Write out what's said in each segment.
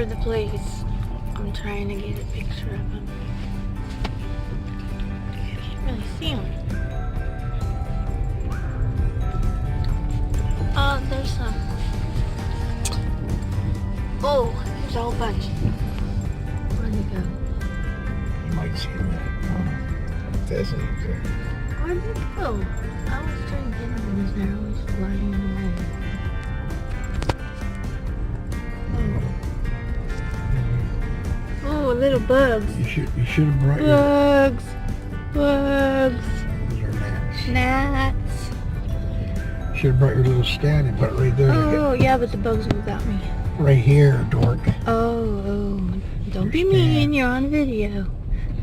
over the place. I'm trying to get a picture of him. I can't really see him. Oh, there's some. Oh, there's a whole bunch. Where'd he go? You might see that pheasant there. Where'd he go? I was trying to get him and they're always flying away. Oh, little bugs. You should have brought your... Bugs. Bugs. Those are gnats. Gnats. You should have brought your little stand and put it right there. Oh, yeah, but the bugs would have got me. Right here, dork. Oh. Don't be mean. You're on video.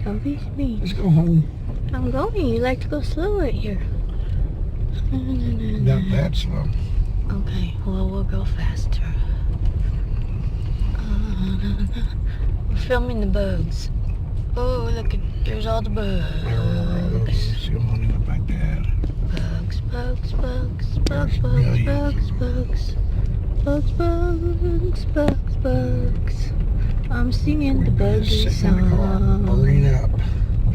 Don't be mean. Let's go home. I'm going. You like to go slow right here. Not that slow. Okay, well, we'll go faster. We're filming the bugs. Oh, look, there's all the bugs. See them running up like that. Bugs, bugs, bugs, bugs, There's bugs, millions. bugs, bugs, bugs, bugs, bugs, bugs. I'm singing the buggy song. Burning up.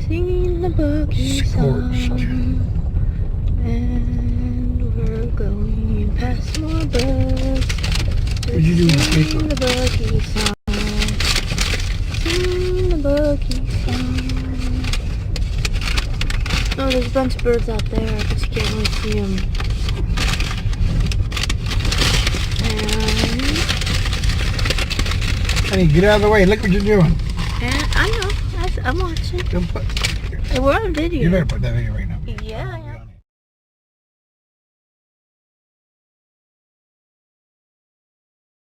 Singing the buggy song. Scorched. And we're going past more bugs. What'd you do with the paper? Sing the buggy song. Sing the buggy song. Oh, there's a bunch of birds out there, but you can't really see them. Honey, get out of the way. Look what you're doing. And I know. I'm watching. Don't put, We're on video. you better put that video right now. Yeah.